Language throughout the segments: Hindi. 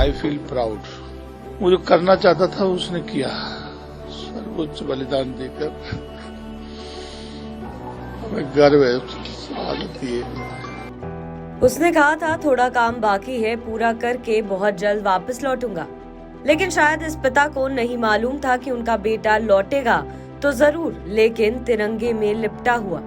I feel proud. वो जो करना चाहता था उसने किया, सर्वोच्च बलिदान देकर हमें गर्व है, शहादत दी है। उसने कहा था थोड़ा काम बाकी है, पूरा करके बहुत जल्द वापस लौटूंगा। लेकिन शायद इस पिता को नहीं मालूम था कि उनका बेटा लौटेगा तो जरूर, लेकिन तिरंगे में लिपटा हुआ।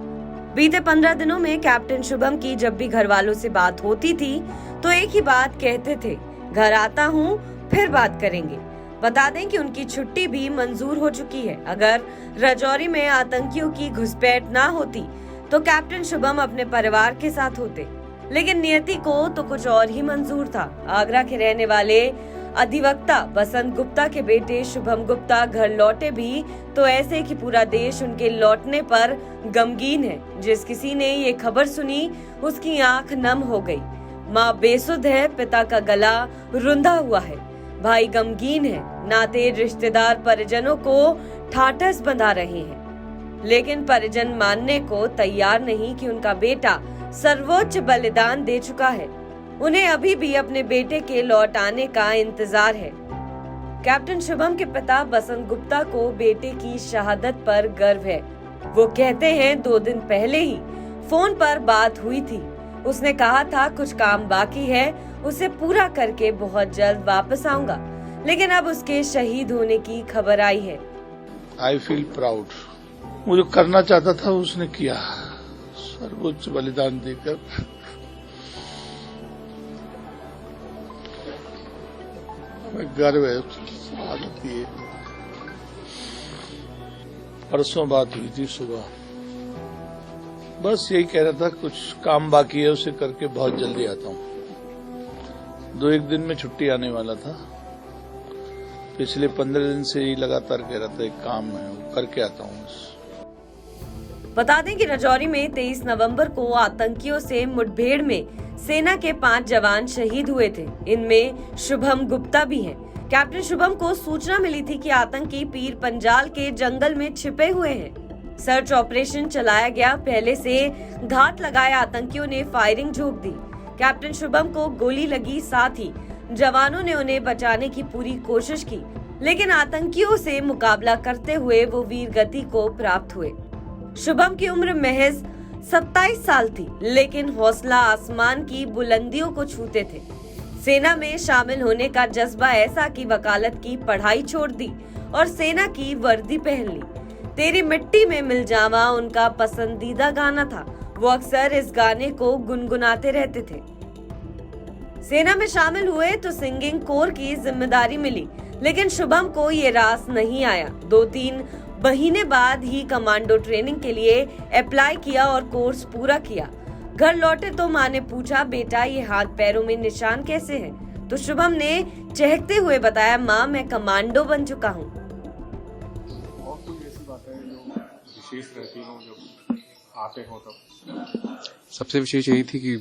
बीते 15 दिनों में कैप्टन शुभम की जब भी घर वालों से बात होती थी तो एक ही बात कहते थे, घर आता हूँ फिर बात करेंगे। बता दें कि उनकी छुट्टी भी मंजूर हो चुकी है। अगर राजौरी में आतंकियों की घुसपैठ ना होती तो कैप्टन शुभम अपने परिवार के साथ होते, लेकिन नियति को तो कुछ और ही मंजूर था। आगरा के रहने वाले अधिवक्ता बसंत गुप्ता के बेटे शुभम गुप्ता घर लौटे भी तो ऐसे कि पूरा देश उनके लौटने पर गमगीन है। जिस किसी ने ये खबर सुनी उसकी आंख नम हो गई। माँ बेसुध है, पिता का गला रुंधा हुआ है, भाई गमगीन है, नाते रिश्तेदार परिजनों को ठाठस बंधा रहे हैं, लेकिन परिजन मानने को तैयार नहीं कि उनका बेटा सर्वोच्च बलिदान दे चुका है। उन्हें अभी भी अपने बेटे के लौट आने का इंतजार है। कैप्टन शुभम के पिता बसंत गुप्ता को बेटे की शहादत पर गर्व है। वो कहते हैं 2 दिन पहले ही फोन पर बात हुई थी। उसने कहा था कुछ काम बाकी है, उसे पूरा करके बहुत जल्द वापस आऊंगा, लेकिन अब उसके शहीद होने की खबर आई है। I feel proud. वो जो करना चाहता था उसने किया, सर्वोच्च बलिदान देकर हमें गर्व है, शहादत दी है। परसों बात हुई थी सुबह, बस यही कह रहा था कुछ काम बाकी है, उसे करके बहुत जल्दी आता हूँ। 2-1 दिन में छुट्टी आने वाला था। पिछले 15 दिन से ही लगातार कह रहा था एक काम है, वो करके आता हूँ। बता दें कि राजौरी में 23 नवंबर को आतंकियों से मुठभेड़ में सेना के 5 जवान शहीद हुए थे। इनमें शुभम गुप्ता भी हैं। कैप्टन शुभम को सूचना मिली थी कि आतंकी पीर पंजाल के जंगल में छिपे हुए हैं। सर्च ऑपरेशन चलाया गया। पहले से घात लगाए आतंकियों ने फायरिंग झोंक दी। कैप्टन शुभम को गोली लगी, साथ ही जवानों ने उन्हें बचाने की पूरी कोशिश की, लेकिन आतंकियों से मुकाबला करते हुए वो वीर गति को प्राप्त हुए। शुभम की उम्र महज 27 साल थी, लेकिन हौसला आसमान की बुलंदियों को छूते थे। सेना में शामिल होने का जज्बा ऐसा कि वकालत की पढ़ाई छोड़ दी और सेना की वर्दी पहन ली। तेरी मिट्टी में मिल जावा उनका पसंदीदा गाना था। वो अक्सर इस गाने को गुनगुनाते रहते थे। सेना में शामिल हुए तो सिंगिंग कोर की जिम्मेदारी मिली, लेकिन शुभम को ये रास नहीं आया। 2-3 महीने बाद ही कमांडो ट्रेनिंग के लिए अप्लाई किया और कोर्स पूरा किया। घर लौटे तो माँ ने पूछा, बेटा ये हाथ पैरों में निशान कैसे हैं? तो शुभम ने चहकते हुए बताया, माँ मैं कमांडो बन चुका हूँ। और कोई ऐसी बात है जो विशेष रहती हो जब आते हो तब? सबसे विशेष यही थी कि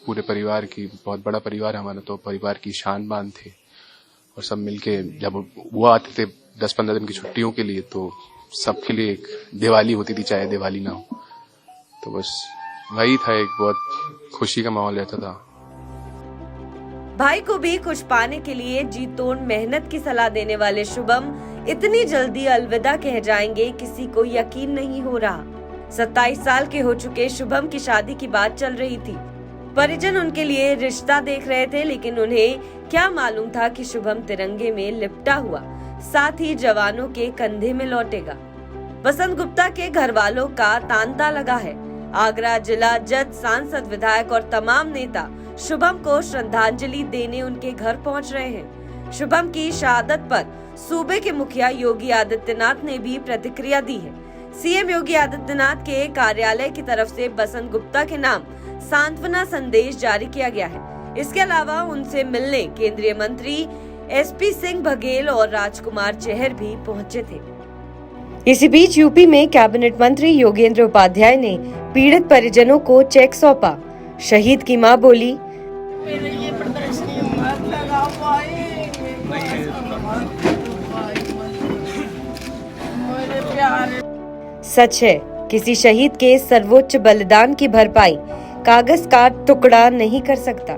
पूरे परिवार की, बहुत बड़ा परिवार हमारा, तो परिवार की शान बान थे और सब मिलके जब वो आते थे 10-15 दिन की छुट्टियों के लिए, तो सबके लिए एक दिवाली होती थी, चाहे दिवाली ना हो। तो बस वही था, एक बहुत खुशी का माहौल रहता था। भाई को भी कुछ पाने के लिए जी तोड़ मेहनत की सलाह देने वाले शुभम इतनी जल्दी अलविदा कह जाएंगे, किसी को यकीन नहीं हो रहा। 27 साल के हो चुके शुभम की शादी की बात चल रही थी। परिजन उनके लिए रिश्ता देख रहे थे, लेकिन उन्हें क्या मालूम था कि शुभम तिरंगे में लिपटा हुआ, साथ ही जवानों के कंधे में लौटेगा। बसंत गुप्ता के घर वालों का तांता लगा है। आगरा जिला जज, सांसद, विधायक और तमाम नेता शुभम को श्रद्धांजलि देने उनके घर पहुंच रहे हैं। शुभम की शहादत पर सूबे के मुखिया योगी आदित्यनाथ ने भी प्रतिक्रिया दी है। सीएम योगी आदित्यनाथ के कार्यालय की तरफ से बसंत गुप्ता के नाम सांत्वना संदेश जारी किया गया है। इसके अलावा उनसे मिलने केंद्रीय मंत्री एसपी सिंह बघेल और राजकुमार चहर भी पहुंचे थे। इसी बीच यूपी में कैबिनेट मंत्री योगेंद्र उपाध्याय ने पीड़ित परिजनों को चेक सौंपा। शहीद की मां बोली, मेरे ये प्रदर्शनी मत लगाओ भाई, मेरे प्यारे। सच है, किसी शहीद के सर्वोच्च बलिदान की भरपाई कागज का टुकड़ा नहीं कर सकता।